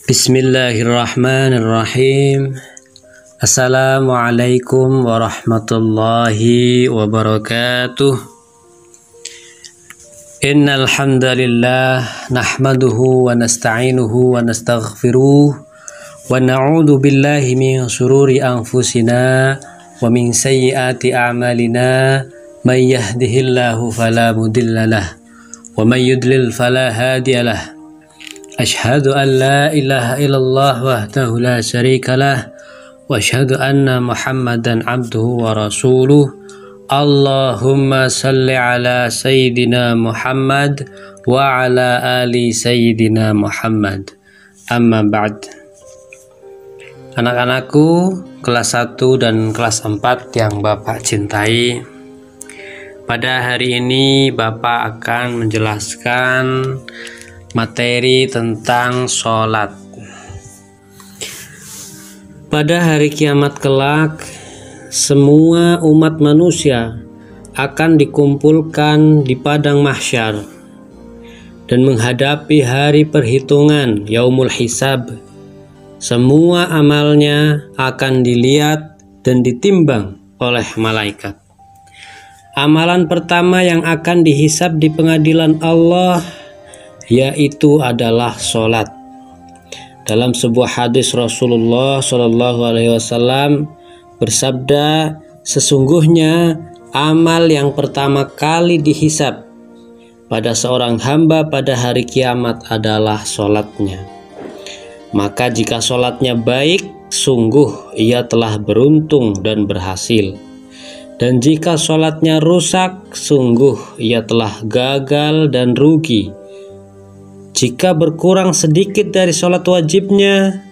Bismillahirrahmanirrahim. Assalamualaikum warahmatullahi wabarakatuh. Innal hamdalillah nahmaduhu wa nasta'inuhu wa nastaghfiruh wa na'udzu billahi min shururi anfusina wa min sayyiati a'malina. May yahdihillahu fala mudhillalah wa may yudlil fala hadiyalah. Asyhadu an la ilaha illallah wahdahu la syarikalah wa asyhadu anna Muhammadan abduhu wa rasuluh. Allahumma salli ala sayyidina Muhammad wa ala ali sayyidina Muhammad. Amma ba'd. Anak-anakku kelas 1 dan kelas 4 yang Bapak cintai, pada hari ini Bapak akan menjelaskan materi tentang sholat. Pada hari kiamat kelak, semua umat manusia akan dikumpulkan di padang mahsyar dan menghadapi hari perhitungan yaumul hisab. Semua amalnya akan dilihat dan ditimbang oleh malaikat. Amalan pertama yang akan dihisab di pengadilan Allah yaitu adalah sholat. Dalam sebuah hadis Rasulullah SAW bersabda, sesungguhnya amal yang pertama kali dihisab pada seorang hamba pada hari kiamat adalah sholatnya. Maka jika sholatnya baik, sungguh ia telah beruntung dan berhasil. Dan jika sholatnya rusak, sungguh ia telah gagal dan rugi. Jika berkurang sedikit dari sholat wajibnya,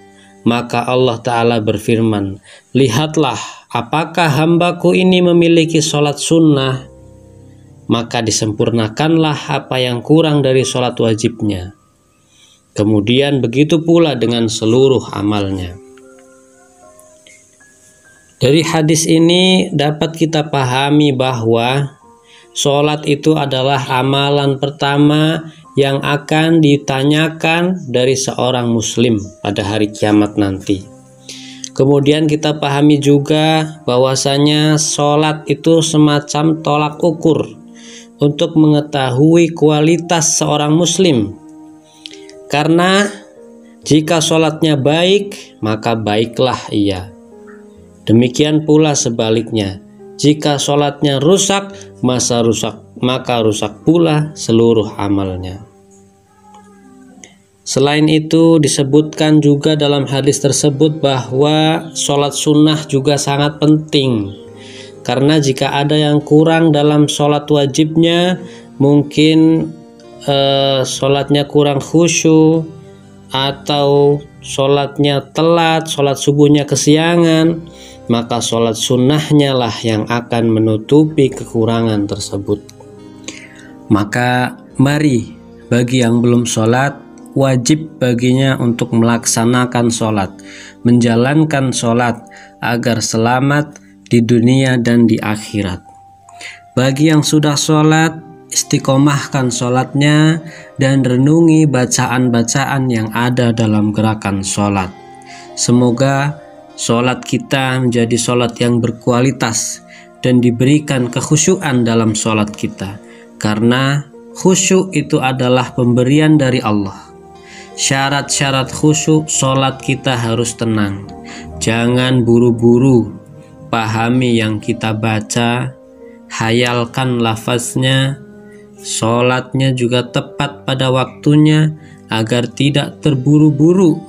maka Allah Ta'ala berfirman, lihatlah apakah hambaku ini memiliki sholat sunnah, maka disempurnakanlah apa yang kurang dari sholat wajibnya. Kemudian begitu pula dengan seluruh amalnya. Dari hadis ini dapat kita pahami bahwa sholat itu adalah amalan pertama yang akan ditanyakan dari seorang muslim pada hari kiamat nanti. Kemudian kita pahami juga bahwasanya sholat itu semacam tolak ukur untuk mengetahui kualitas seorang muslim. Karena jika sholatnya baik, maka baiklah ia. Demikian pula sebaliknya, jika sholatnya rusak, maka rusak pula seluruh amalnya. Selain itu disebutkan juga dalam hadis tersebut bahwa sholat sunnah juga sangat penting. Karena jika ada yang kurang dalam sholat wajibnya, mungkin sholatnya kurang khusyuk, atau sholatnya telat, sholat subuhnya kesiangan, maka sholat sunnahnya lah yang akan menutupi kekurangan tersebut. Maka mari bagi yang belum sholat, wajib baginya untuk melaksanakan sholat, menjalankan sholat agar selamat di dunia dan di akhirat. Bagi yang sudah sholat, istiqomahkan sholatnya dan renungi bacaan-bacaan yang ada dalam gerakan sholat. Semoga sholat kita menjadi sholat yang berkualitas dan diberikan kekhusyuan dalam sholat kita, karena khusyuk itu adalah pemberian dari Allah. Syarat-syarat khusyuk sholat kita harus tenang. Jangan buru-buru, pahami yang kita baca, hayalkan lafaznya, sholatnya juga tepat pada waktunya agar tidak terburu-buru.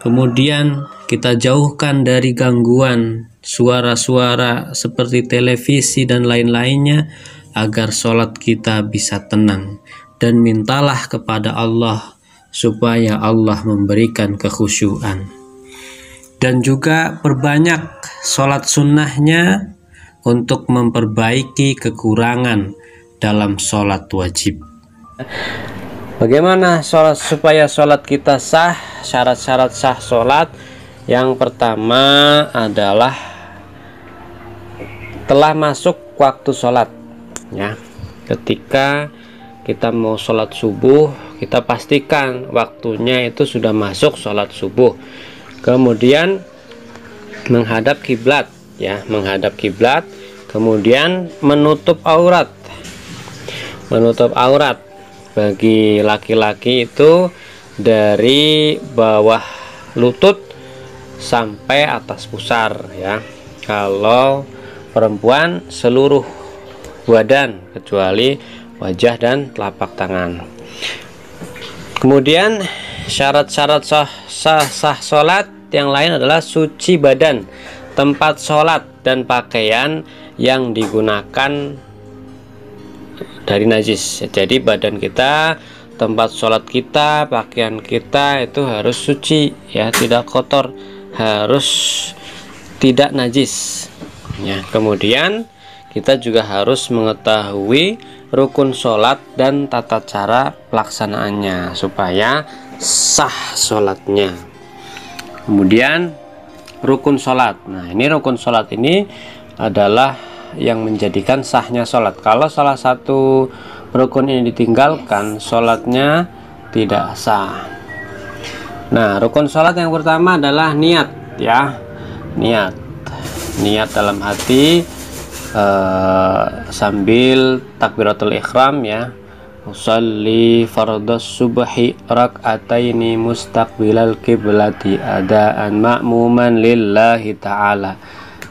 Kemudian kita jauhkan dari gangguan suara-suara seperti televisi dan lain-lainnya agar sholat kita bisa tenang, dan mintalah kepada Allah supaya Allah memberikan kekhusyuan. Dan juga perbanyak sholat sunnahnya untuk memperbaiki kekurangan dalam sholat wajib. Bagaimana supaya sholat kita sah? Syarat-syarat sah sholat yang pertama adalah telah masuk waktu sholat, ya. Ketika kita mau sholat subuh, kita pastikan waktunya itu sudah masuk sholat subuh. Kemudian menghadap kiblat, ya, menghadap kiblat. Kemudian menutup aurat. Menutup aurat bagi laki-laki itu dari bawah lutut sampai atas pusar, ya. Kalau perempuan seluruh badan kecuali wajah dan telapak tangan. Kemudian syarat-syarat sah sholat yang lain adalah suci badan, tempat sholat dan pakaian yang digunakan dari najis. Jadi badan kita, tempat sholat kita, pakaian kita itu harus suci, ya, tidak kotor, harus tidak najis, ya. Kemudian kita juga harus mengetahui rukun sholat dan tata cara pelaksanaannya supaya sah sholatnya. Kemudian rukun sholat. Nah, ini rukun sholat ini adalah yang menjadikan sahnya sholat. Kalau salah satu rukun ini ditinggalkan, sholatnya tidak sah. Nah, rukun sholat yang pertama adalah niat, ya. Niat dalam hati sambil takbiratul ihram, ya. Usalli fardhas subhi rak'ataini mustaqbilal qiblati adaan ma'muman lillahi ta'ala.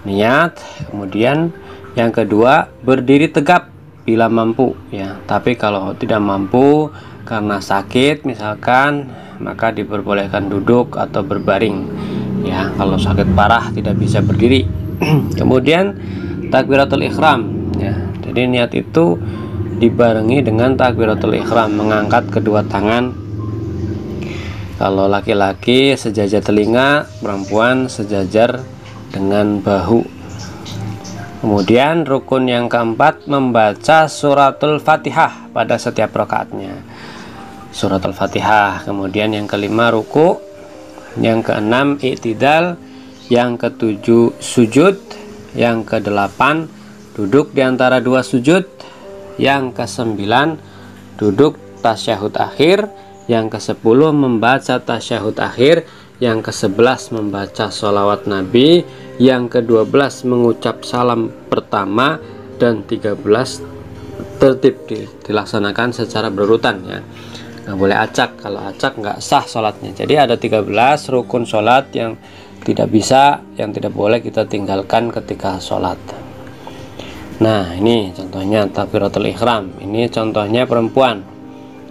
Niat. Kemudian yang kedua, berdiri tegap bila mampu, ya. Tapi kalau tidak mampu karena sakit misalkan, maka diperbolehkan duduk atau berbaring, ya. Kalau sakit parah tidak bisa berdiri. Kemudian takbiratul ihram, ya. Jadi niat itu dibarengi dengan takbiratul ihram, mengangkat kedua tangan. Kalau laki-laki sejajar telinga, perempuan sejajar dengan bahu. Kemudian rukun yang keempat, membaca suratul Fatihah pada setiap rakaatnya. Suratul Fatihah. Kemudian yang kelima, ruku. Yang keenam, i'tidal. Yang ketujuh, sujud. Yang kedelapan, duduk di antara dua sujud. Yang kesembilan, duduk tasyahud akhir. Yang kesepuluh, membaca tasyahud akhir. Yang kesebelas, membaca sholawat Nabi. Yang ke-12, mengucap salam pertama. Dan 13, tertib dilaksanakan secara berurutan, ya. Nggak boleh acak. Kalau acak nggak sah sholatnya. Jadi ada 13 rukun sholat yang tidak bisa, yang tidak boleh kita tinggalkan ketika sholat. Nah, ini contohnya takbiratul ihram. Ini contohnya perempuan,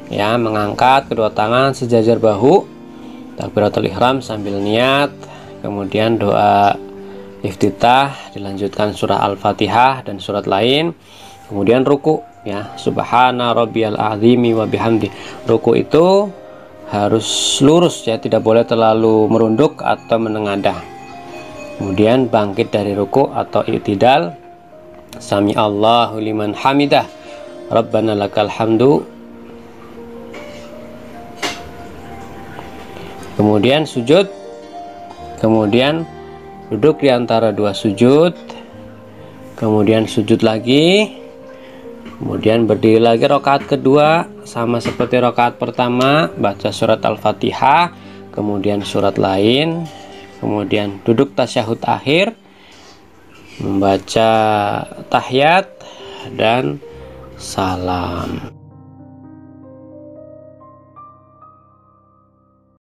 ya, mengangkat kedua tangan sejajar bahu, takbiratul ihram sambil niat. Kemudian doa iftitah, dilanjutkan surah Al-Fatihah dan surat lain. Kemudian ruku, ya, subhana rabbiyal azimi wa bihamdi. Ruku itu harus lurus, ya, tidak boleh terlalu merunduk atau menengadah. Kemudian bangkit dari ruku atau i'tidal, sami Allahu liman hamidah, rabbana lakal hamdu. Kemudian sujud. Kemudian duduk di antara dua sujud. Kemudian sujud lagi. Kemudian berdiri lagi rakaat kedua, sama seperti rakaat pertama, baca surat Al-Fatihah, kemudian surat lain. Kemudian duduk tasyahud akhir, membaca tahiyat dan salam.